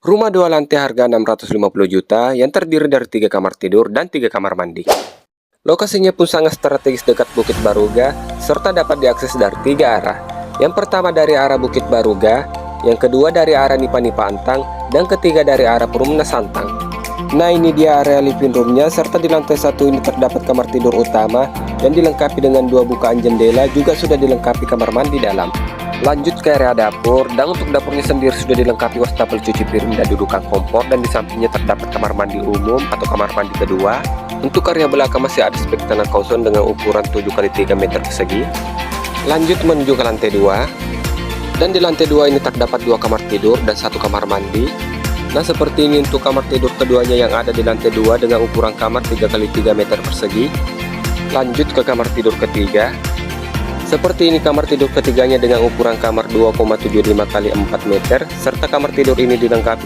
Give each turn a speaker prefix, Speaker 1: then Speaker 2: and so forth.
Speaker 1: Rumah 2 lantai harga 650 juta yang terdiri dari 3 kamar tidur dan 3 kamar mandi. Lokasinya pun sangat strategis dekat Bukit Baruga, serta dapat diakses dari 3 arah. Yang pertama dari arah Bukit Baruga, yang kedua dari arah Nipa-Nipa Antang, dan ketiga dari arah Perumnas Santang. Nah, ini dia area living roomnya, serta di lantai 1 ini terdapat kamar tidur utama yang dilengkapi dengan 2 bukaan jendela, juga sudah dilengkapi kamar mandi dalam. Lanjut ke area dapur, dan untuk dapurnya sendiri sudah dilengkapi wastafel cuci piring dan dudukan kompor, dan di sampingnya terdapat kamar mandi umum atau kamar mandi kedua. Untuk area belakang masih ada spek tanah kosong dengan ukuran 7x3 meter persegi. Lanjut menuju ke lantai 2, dan di lantai 2 ini terdapat 2 kamar tidur dan 1 kamar mandi. Nah, seperti ini untuk kamar tidur keduanya yang ada di lantai 2 dengan ukuran kamar 3x3 meter persegi. Lanjut ke kamar tidur ketiga. Seperti ini kamar tidur ketiganya dengan ukuran kamar 2,75x4 meter, serta kamar tidur ini dilengkapi